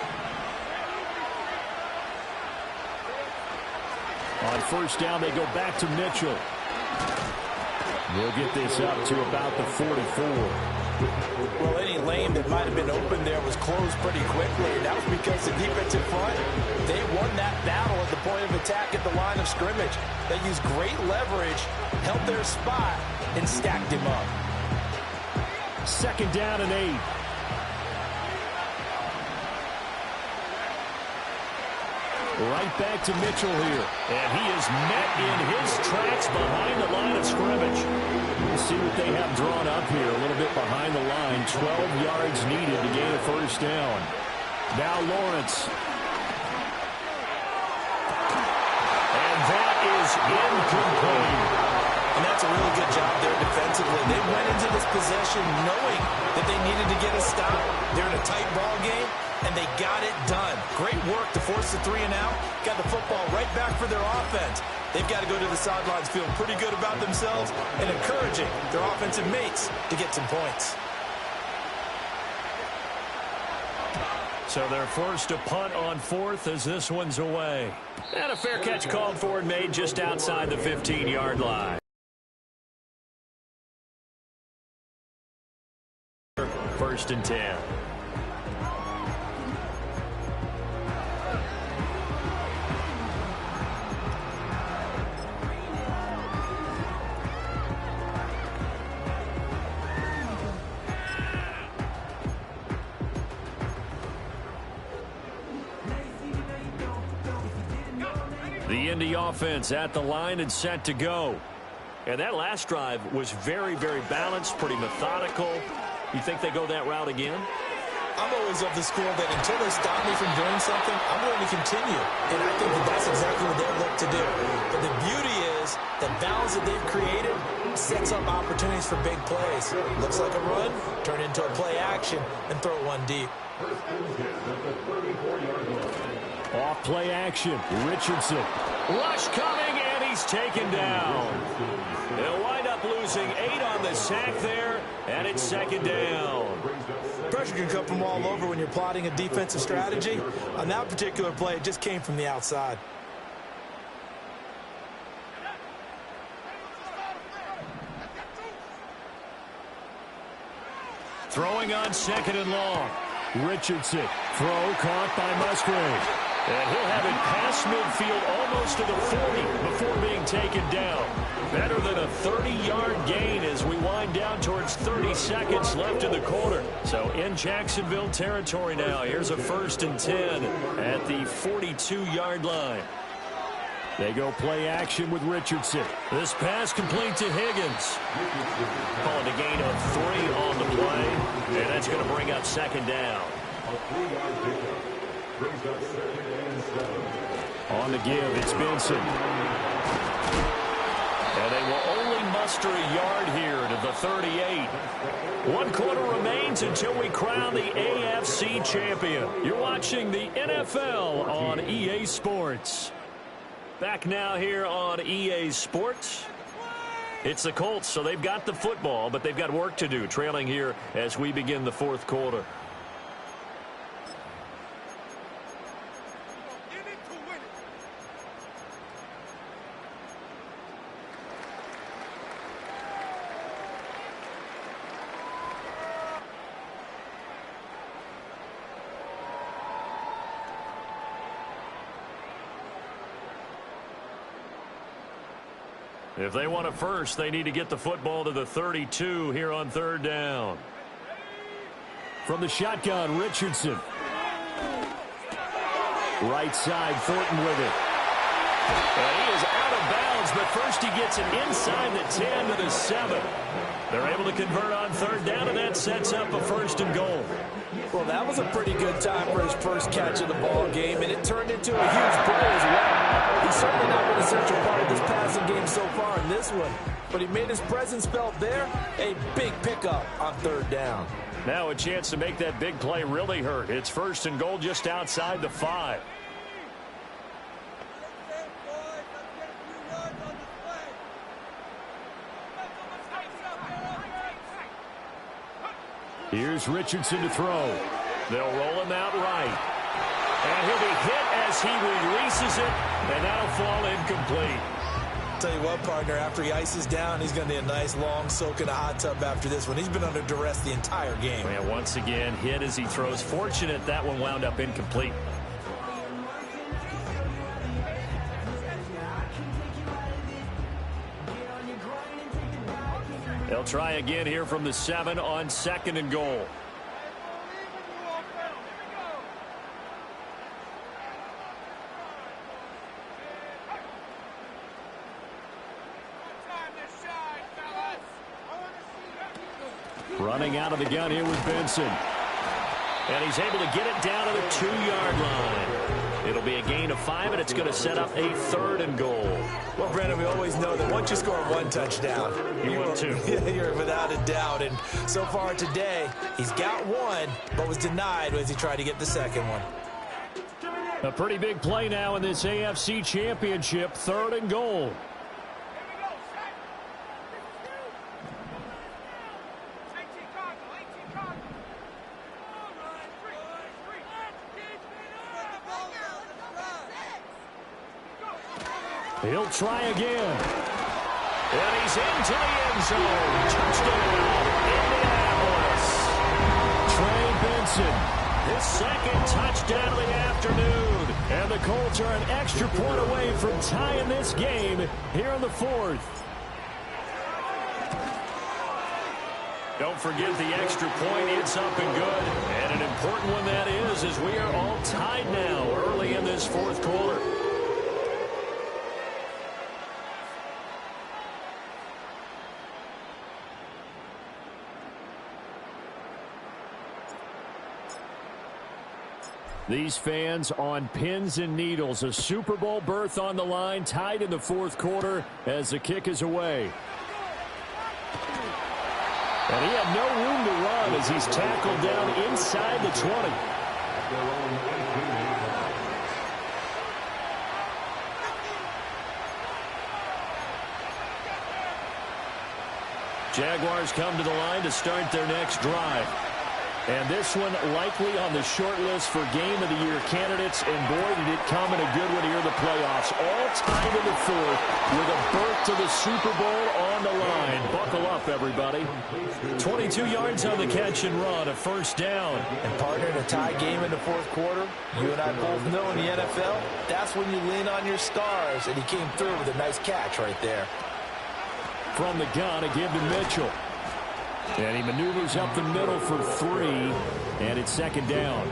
On 1st down, they go back to Mitchell. We'll get this up to about the 44. Well, any lane that might have been open there was closed pretty quickly, and that was because the defensive front, they won that battle at the point of attack at the line of scrimmage. They used great leverage, held their spot, and stacked him up. 2nd down and 8. Right back to Mitchell here. And he is met in his tracks behind the line of scrimmage. We'll see what they have drawn up here. A little bit behind the line. 12 yards needed to gain a 1st down. Now Lawrence. And that is incomplete. And that's a really good job there defensively. They went into this possession knowing that they needed to get a stop. They're in a tight ball game, and they got it done. Great work to force the 3 and out. Got the football right back for their offense. They've got to go to the sidelines feeling pretty good about themselves and encouraging their offensive mates to get some points. So they're forced to punt on 4th as this one's away. And a fair catch called for and made just outside the 15-yard line. 1st and 10. The Indy offense at the line and set to go. And that last drive was very, very balanced, pretty methodical. You think they go that route again? I'm always of the school that until they stop me from doing something, I'm going to continue. And I think that that's exactly what they look to do. But the beauty is the balance that they've created sets up opportunities for big plays. Looks like a run, turn into a play action, and throw one deep. Off play action, Richardson. Rush coming, and he's taken down. They'll wind up losing 8 on the sack there, and it's 2nd down. Pressure can come from all over when you're plotting a defensive strategy. On that particular play, it just came from the outside. Throwing on 2nd and long. Richardson. Throw caught by Musgrave. And he'll have it past midfield almost to the 40 before being taken down. Better than a 30-yard gain as we wind down towards 30 seconds left in the quarter. So in Jacksonville territory now. Here's a 1st and 10 at the 42-yard line. They go play action with Richardson. This pass complete to Higgins. Calling a gain of 3 on the play. And that's going to bring up 2nd down. On the give, it's Benson. And they will only muster a yard here to the 38. 1 quarter remains until we crown the AFC champion. You're watching the NFL on EA Sports. Back now here on EA Sports. It's the Colts, so they've got the football, but they've got work to do, trailing here as we begin the 4th quarter. If they want it first, they need to get the football to the 32 here on third down. From the shotgun, Richardson. Right side, Thornton with it. And he is out of bounds, but first he gets it inside the 10 to the 7. They're able to convert on third down, and that sets up a 1st and goal. Well, that was a pretty good time for his first catch of the ball game, and it turned into a huge play as well. He's certainly not been a central part of this passing game so far in this one, but he made his presence felt there. A big pickup on third down. Now a chance to make that big play really hurt. It's 1st and goal just outside the 5. Here's Richardson to throw. They'll roll him out right. And he'll be hit as he releases it, and that'll fall incomplete. Tell you what, partner, after he ices down, he's going to need a nice long soak in a hot tub after this one. He's been under duress the entire game. And once again, hit as he throws. Fortunate that one wound up incomplete. They'll try again here from the 7 on 2nd and goal. Running out of the gun here with Benson. And he's able to get it down to the 2-yard line. It'll be a gain of 5, and it's going to set up a 3rd and goal. Well, Brandon, we always know that once you score 1 touchdown, you're without a doubt. And so far today, he's got 1, but was denied as he tried to get the 2nd one. A pretty big play now in this AFC Championship, 3rd and goal. He'll try again. And he's into the end zone. Touchdown, Indianapolis. Trey Benson, his 2nd touchdown of the afternoon. And the Colts are an extra point away from tying this game here in the 4th. Don't forget the extra point. It's up and good. And an important one that is, as we are all tied now early in this 4th quarter. These fans on pins and needles. A Super Bowl berth on the line, tied in the 4th quarter as the kick is away. And he had no room to run as he's tackled down inside the 20. Jaguars come to the line to start their next drive. And this one likely on the short list for Game of the Year candidates. And boy, did it come in a good one here in the playoffs. All tied in the 4th with a berth to the Super Bowl on the line. Buckle up, everybody. 22 yards on the catch and run, a 1st down. And partner, in a tie game in the 4th quarter, you and I both know in the NFL, that's when you lean on your stars. And he came through with a nice catch right there. From the gun, a give to Mitchell. And he maneuvers up the middle for 3, and it's 2nd down.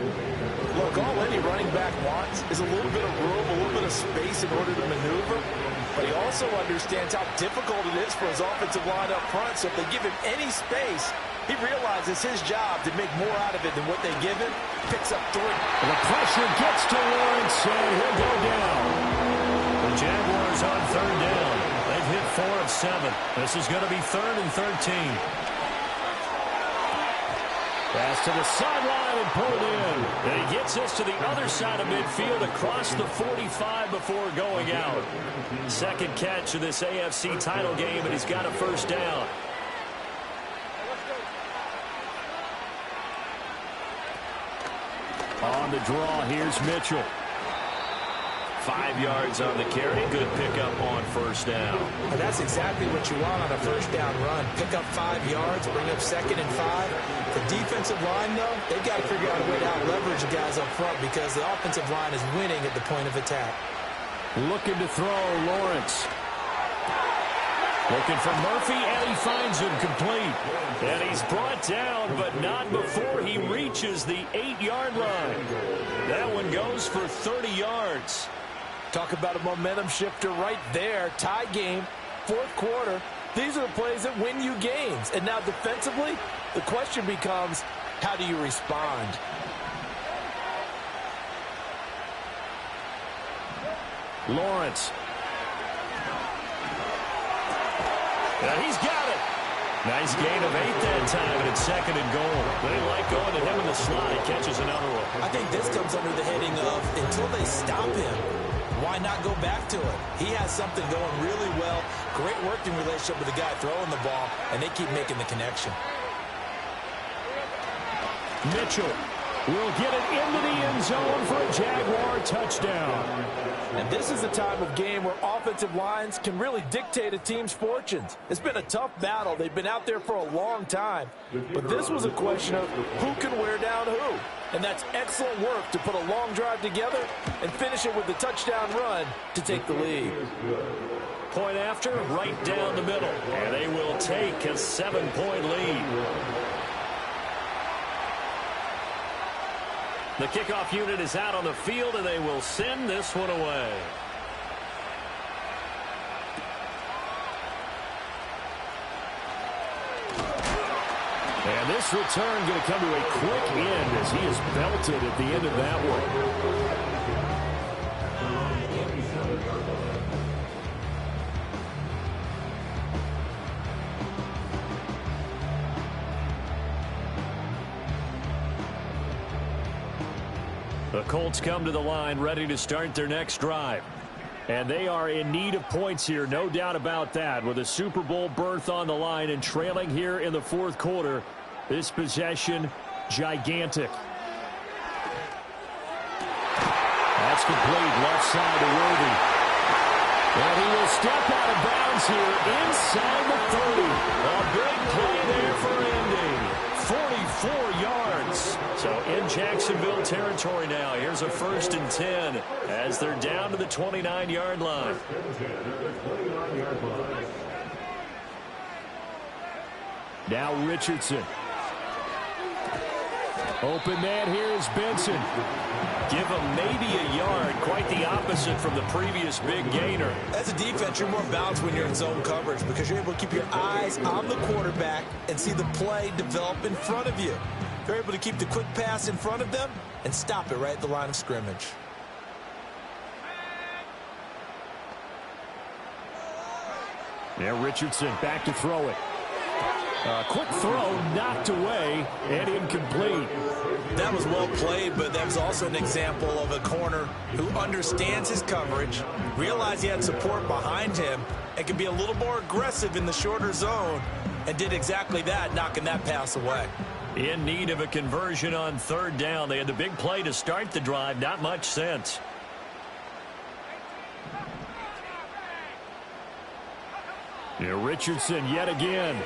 Look, all any running back wants is a little bit of room, a little bit of space in order to maneuver. But he also understands how difficult it is for his offensive line up front. So if they give him any space, he realizes his job to make more out of it than what they give him. Picks up 3. And the pressure gets to Lawrence, and he'll go down. The Jaguars on 3rd down. They've hit 4 of 7. This is going to be 3rd and 13. Pass to the sideline and pulled in. And he gets us to the other side of midfield across the 45 before going out. 2nd catch of this AFC title game, and he's got a 1st down. On the draw, here's Mitchell. 5 yards on the carry. Good pickup on 1st down. And that's exactly what you want on a 1st down run. Pick up 5 yards, bring up 2nd and 5. The defensive line, though, they've got to figure out a way to out-leverage the guys up front because the offensive line is winning at the point of attack. Looking to throw, Lawrence. Looking for Murphy, and he finds him complete. And he's brought down, but not before he reaches the 8-yard line. That one goes for 30 yards. Talk about a momentum shifter right there. Tie game, fourth quarter. These are the plays that win you games. And now defensively, the question becomes, how do you respond? Lawrence. And he's got it. Nice gain of 8 that time, and it's 2nd and goal. They like going to him in the slide. Catches another one. I think this comes under the heading of, until they stop him, why not go back to it? He has something going really well. Great working relationship with the guy throwing the ball, and they keep making the connection. Mitchell will get it into the end zone for a Jaguar touchdown. And this is a time of game where offensive lines can really dictate a team's fortunes. It's been a tough battle. They've been out there for a long time. But this was a question of who can wear down who. And that's excellent work to put a long drive together and finish it with the touchdown run to take the lead. Point after, right down the middle. And they will take a 7-point lead. The kickoff unit is out on the field, and they will send this one away. And this return going to come to a quick end as he is belted at the end of that one. The Colts come to the line ready to start their next drive. And they are in need of points here, no doubt about that, with a Super Bowl berth on the line and trailing here in the fourth quarter. This possession, gigantic. That's complete, left side to Worthy. And he will step out of bounds here inside the 30. A big play there for Indy. 44 yards. So in Jacksonville territory now. Here's a 1st and 10 as they're down to the 29-yard line. Now Richardson. Open man here is Benson. Give him maybe a yard. Quite the opposite from the previous big gainer. As a defense, you're more balanced when you're in zone coverage because you're able to keep your eyes on the quarterback and see the play develop in front of you. You're able to keep the quick pass in front of them and stop it right at the line of scrimmage. Now Richardson back to throw it. Quick throw knocked away and incomplete. That was well played, but that was also an example of a corner who understands his coverage, realized he had support behind him, and can be a little more aggressive in the shorter zone, and did exactly that, knocking that pass away. In need of a conversion on 3rd down. They had the big play to start the drive. Not much sense. Now Richardson yet again.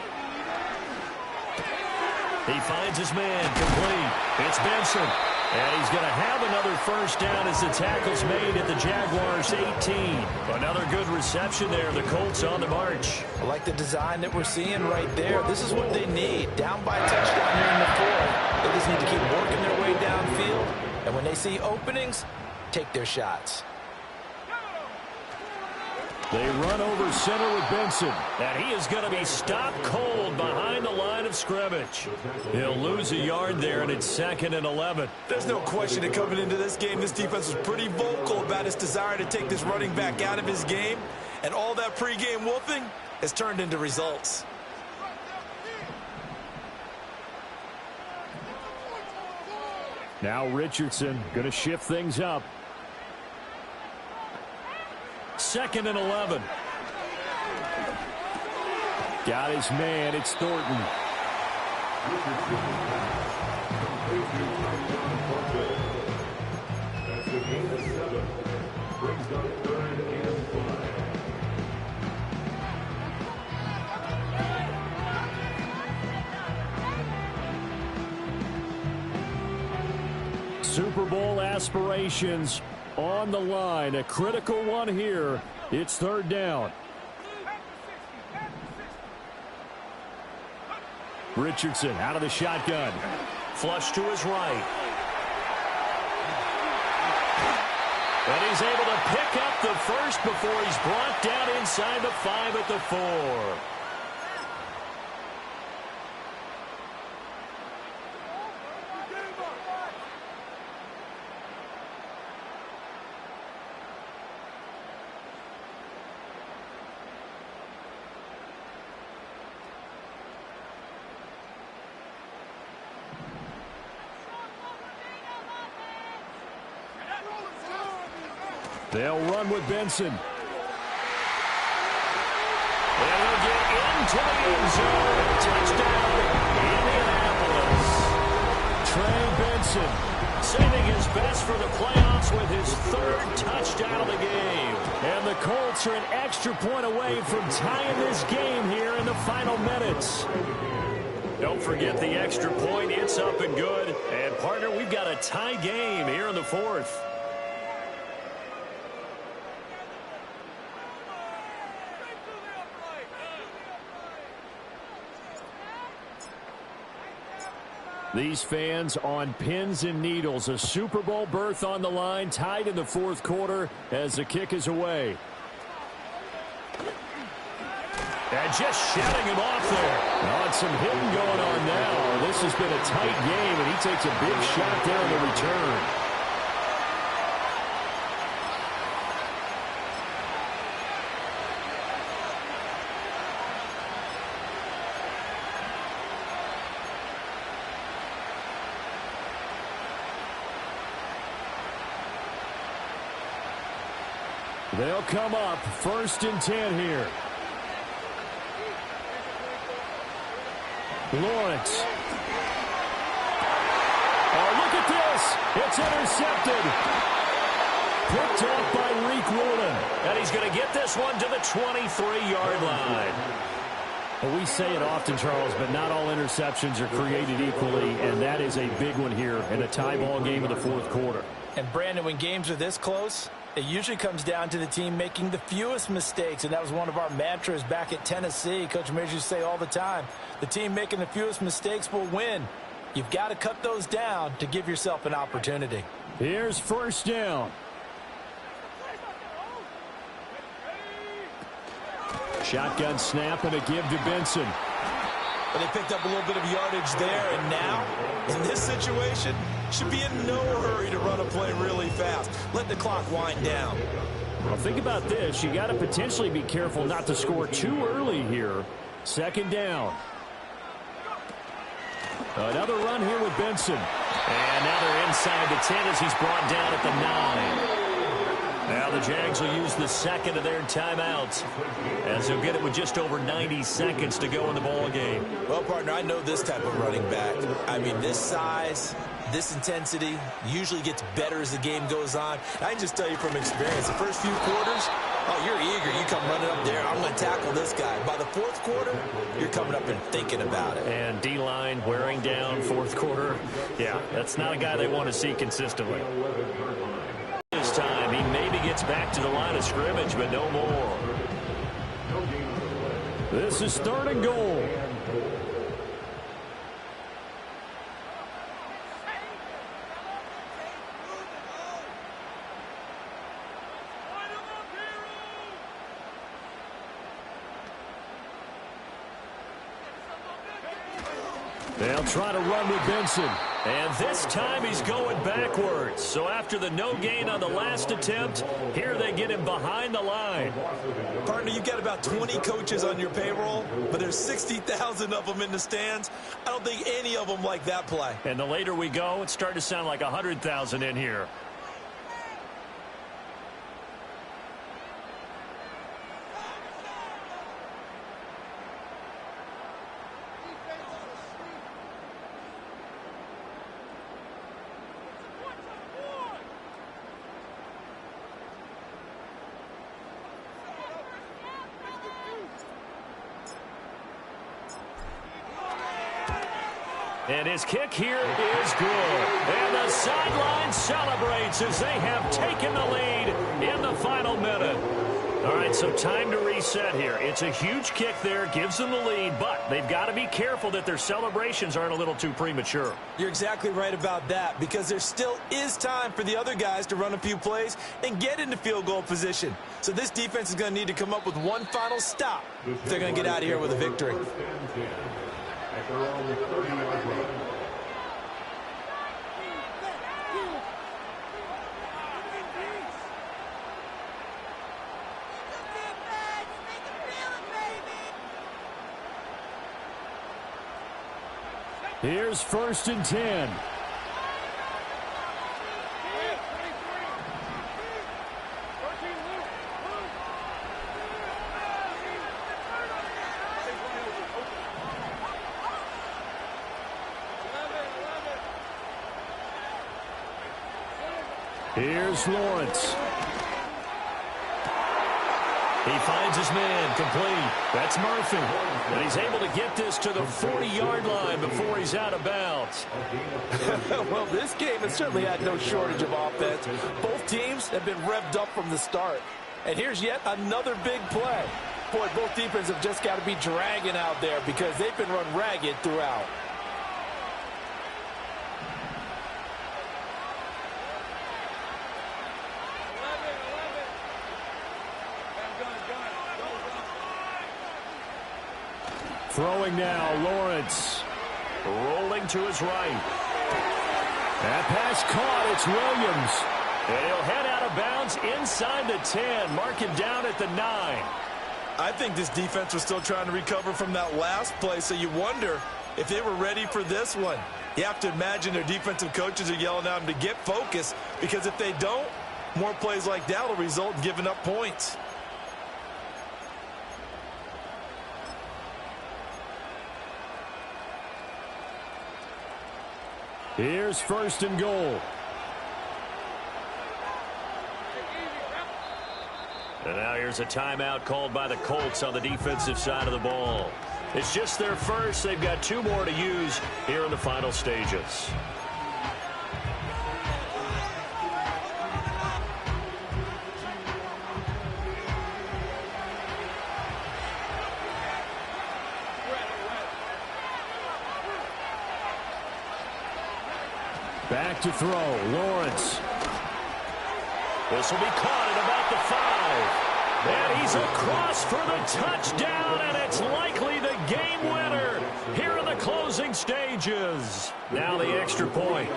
He finds his man complete. It's Benson. And he's going to have another 1st down as the tackle's made at the Jaguars' 18. Another good reception there. The Colts on the march. I like the design that we're seeing right there. This is what they need. Down by a touchdown here in the 4th. They just need to keep working their way downfield. And when they see openings, take their shots. They run over center with Benson. And he is going to be stopped cold behind the line of scrimmage. He'll lose a yard there, and it's 2nd and 11. There's no question that coming into this game, this defense was pretty vocal about its desire to take this running back out of his game. And all that pregame wolfing has turned into results. Now Richardson going to shift things up. 2nd and 11. Got his man. It's Thornton. That's the game of 7. Brings up 3rd and 5. Super Bowl aspirations on the line. A critical one here. It's 3rd down. Richardson out of the shotgun. Flush to his right. And he's able to pick up the first before he's brought down inside the 5 at the 4. They'll run with Benson. And they'll get into the end zone. Touchdown, Indianapolis. Trey Benson saving his best for the playoffs with his 3rd touchdown of the game. And the Colts are an extra point away from tying this game here in the final minutes. Don't forget the extra point. It's up and good. And, partner, we've got a tie game here in the 4th. These fans on pins and needles. A Super Bowl berth on the line, tied in the 4th quarter as the kick is away. And just shutting him off there. Oh, some hitting going on now. This has been a tight game, and he takes a big shot there on the return. They'll come up 1st and 10 here. Lawrence. Oh, look at this. It's intercepted. Picked off by Reek Woolen. And he's going to get this one to the 23-yard line. Well, we say it often, Charles, but not all interceptions are created equally, and that is a big one here in a tie ball game in the 4th quarter. And, Brandon, when games are this close, it usually comes down to the team making the fewest mistakes, and that was one of our mantras back at Tennessee. Coach Mears used to say all the time, the team making the fewest mistakes will win. You've got to cut those down to give yourself an opportunity. Here's 1st down. Shotgun snap and a give to Benson. But they picked up a little bit of yardage there, and now, in this situation, should be in no hurry to run a play really fast. Let the clock wind down. Well, think about this. You got to potentially be careful not to score too early here. 2nd down. Another run here with Benson. And now they're inside the 10 as he's brought down at the 9. Now the Jags will use the 2nd of their timeouts as they'll get it with just over 90 seconds to go in the ball game. Well, partner, I know this type of running back. I mean, this size, this intensity usually gets better as the game goes on. I can just tell you from experience, the first few quarters, oh, you're eager. You come running up there. I'm going to tackle this guy. By the 4th quarter, you're coming up and thinking about it. And D-line wearing down 4th quarter. Yeah, that's not a guy they want to see consistently. This time, he maybe gets back to the line of scrimmage, but no more. This is 3rd and goal. They'll try to run with Benson. And this time he's going backwards. So after the no gain on the last attempt, here they get him behind the line. Partner, you've got about 20 coaches on your payroll, but there's 60,000 of them in the stands. I don't think any of them like that play. And the later we go, it's starting to sound like 100,000 in here. And his kick here is good. And the sideline celebrates as they have taken the lead in the final minute. All right, so time to reset here. It's a huge kick there, gives them the lead, but they've got to be careful that their celebrations aren't a little too premature. You're exactly right about that, because there still is time for the other guys to run a few plays and get into field goal position. So this defense is going to need to come up with one final stop if they're going to get out of here with a victory. At their own 30-yard line. Here's 1st and 10. Here's Lawrence. He finds his man, complete. That's Murphy. And he's able to get this to the 40-yard line before he's out of bounds. Well, this game has certainly had no shortage of offense. Both teams have been revved up from the start. And here's yet another big play. Boy, both defenses have just got to be dragging out there because they've been run ragged throughout. Throwing now, Lawrence. Rolling to his right. That pass caught. It's Williams. And he'll head out of bounds inside the 10. Mark him down at the 9. I think this defense was still trying to recover from that last play, so you wonder if they were ready for this one. You have to imagine their defensive coaches are yelling at them to get focused, because if they don't, more plays like that will result in giving up points. Here's 1st and goal. And now here's a timeout called by the Colts on the defensive side of the ball. It's just their first. They've got 2 more to use here in the final stages. Back to throw, Lawrence. This will be caught at about the 5. And he's across for the touchdown, and it's likely the game winner here in the closing stages. Now the extra point.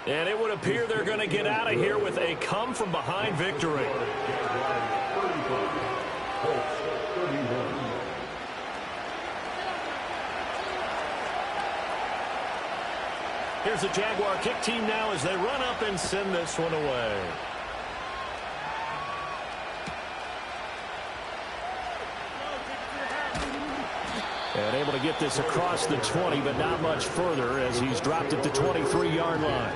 And it would appear they're going to get out of here with a come-from-behind victory. Here's the Jaguar kick team now as they run up and send this one away. And able to get this across the 20, but not much further as he's dropped at the 23-yard line.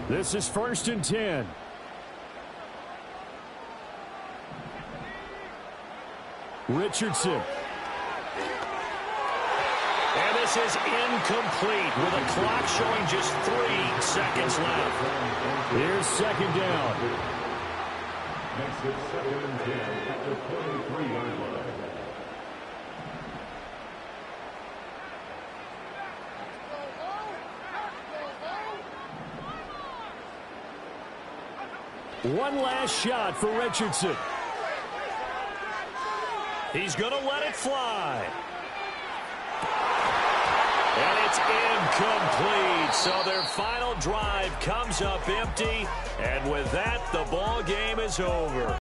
This is 1st and 10. Richardson. And this is incomplete with a clock showing just 3 seconds left. Here's 2nd down. Makes it 2nd and 10 at the 23-yard line. One last shot for Richardson. He's going to let it fly. And it's incomplete. So their final drive comes up empty. And with that, the ball game is over.